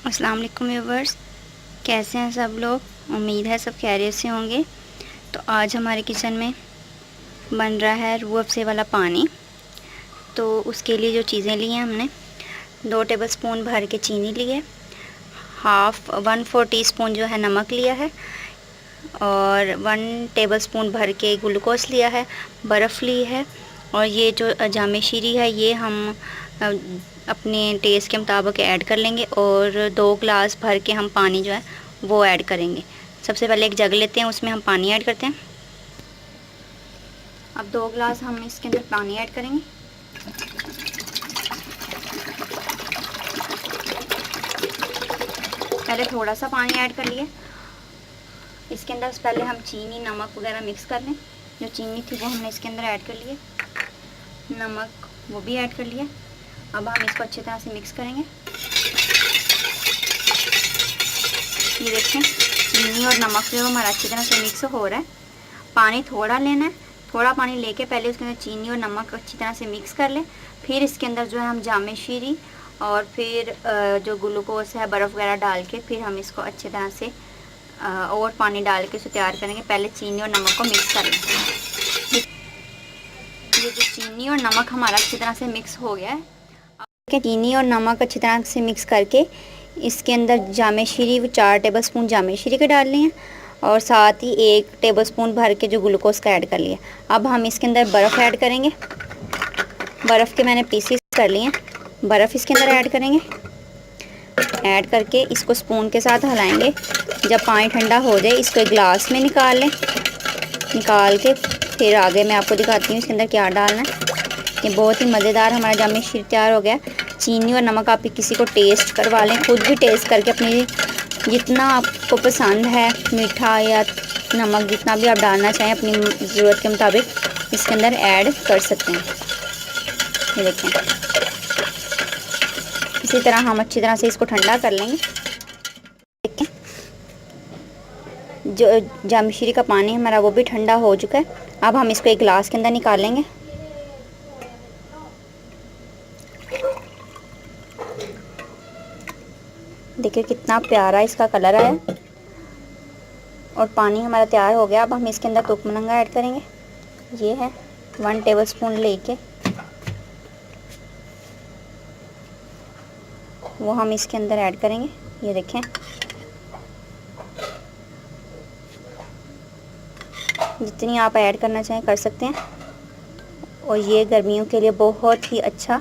अस्सलाम वालेकुम व्यूवर्स, कैसे हैं सब लोग। उम्मीद है सब खैरियत से होंगे। तो आज हमारे किचन में बन रहा है रूह अफ़ज़े वाला पानी। तो उसके लिए जो चीज़ें ली हैं हमने 2 टेबलस्पून भर के चीनी ली है, 1/4 टीस्पून जो है नमक लिया है और 1 टेबलस्पून भर के ग्लूकोज लिया है, बर्फ़ ली है और ये जो जामे शीरी है ये हम अपने टेस्ट के मुताबिक ऐड कर लेंगे और 2 ग्लास भर के हम पानी जो है वो ऐड करेंगे। सबसे पहले एक जग लेते हैं, उसमें हम पानी ऐड करते हैं। अब 2 ग्लास हम इसके अंदर पानी ऐड करेंगे। पहले थोड़ा सा पानी ऐड कर लिया। इसके अंदर पहले हम चीनी नमक वगैरह मिक्स कर लें। जो चीनी थी वो हमने इसके अंदर ऐड कर लिया, नमक वो भी ऐड कर लिया। अब हम इसको अच्छी तरह से मिक्स करेंगे। ये देखें चीनी और नमक जो हमारा अच्छी तरह से मिक्स हो रहा है। पानी थोड़ा लेना है, थोड़ा पानी लेके पहले उसके अंदर चीनी और नमक अच्छी तरह से मिक्स कर लें। फिर इसके अंदर जो है हम जामे शीरी और फिर जो ग्लूकोज है बर्फ़ वगैरह डाल के फिर हम इसको अच्छी तरह से और पानी डाल के इसे तैयार करेंगे। पहले चीनी और नमक को मिक्स कर लें। ये जो चीनी और नमक हमारा अच्छी तरह से मिक्स हो गया है। चीनी और नमक अच्छी तरह से मिक्स करके इसके अंदर जामे शीरी 4 टेबलस्पून जामे शीरी के डाल लिए और साथ ही 1 टेबलस्पून भर के जो ग्लूकोज का ऐड कर लिया। अब हम इसके अंदर बर्फ़ ऐड करेंगे। बर्फ़ के मैंने पीसीस कर लिए हैं, बर्फ़ इसके अंदर ऐड करेंगे। ऐड करके इसको स्पून के साथ हिलाएंगे। जब पानी ठंडा हो जाए इसको एक गिलास में निकाल लें। निकाल के फिर आगे मैं आपको दिखाती हूँ इसके अंदर क्या डालना है। ये बहुत ही मज़ेदार हमारा जामे शीरी तैयार हो गया। चीनी और नमक आप किसी को टेस्ट करवा लें, खुद भी टेस्ट करके अपनी जितना आपको पसंद है मीठा या नमक जितना भी आप डालना चाहें अपनी ज़रूरत के मुताबिक इसके अंदर ऐड कर सकते हैं। ये देखें इसी तरह हम अच्छी तरह से इसको ठंडा कर लेंगे। देखें जो जामे शीरी का पानी हमारा वो भी ठंडा हो चुका है। अब हम इसको एक गिलास के अंदर निकाल लेंगे। देखिए कितना प्यारा इसका कलर आया और पानी हमारा तैयार हो गया। अब हम इसके अंदर तुक मलंगा ऐड करेंगे। ये है 1 टेबलस्पून लेके वो हम इसके अंदर ऐड करेंगे। ये देखें जितनी आप ऐड करना चाहें कर सकते हैं और ये गर्मियों के लिए बहुत ही अच्छा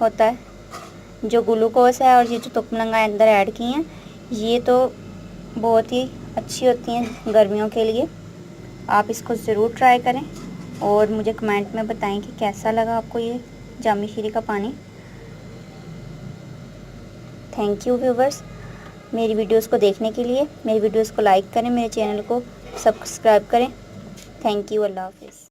होता है। जो ग्लूकोज है और ये जो तुक मलंगा अंदर ऐड किए हैं ये तो बहुत ही अच्छी होती हैं गर्मियों के लिए। आप इसको ज़रूर ट्राई करें और मुझे कमेंट में बताएं कि कैसा लगा आपको ये जामे शीरी का पानी। थैंक यू व्यूवर्स मेरी वीडियोस को देखने के लिए। मेरी वीडियोस को लाइक करें, मेरे चैनल को सब्सक्राइब करें। थैंक यू, अल्लाह हाफ़िज़।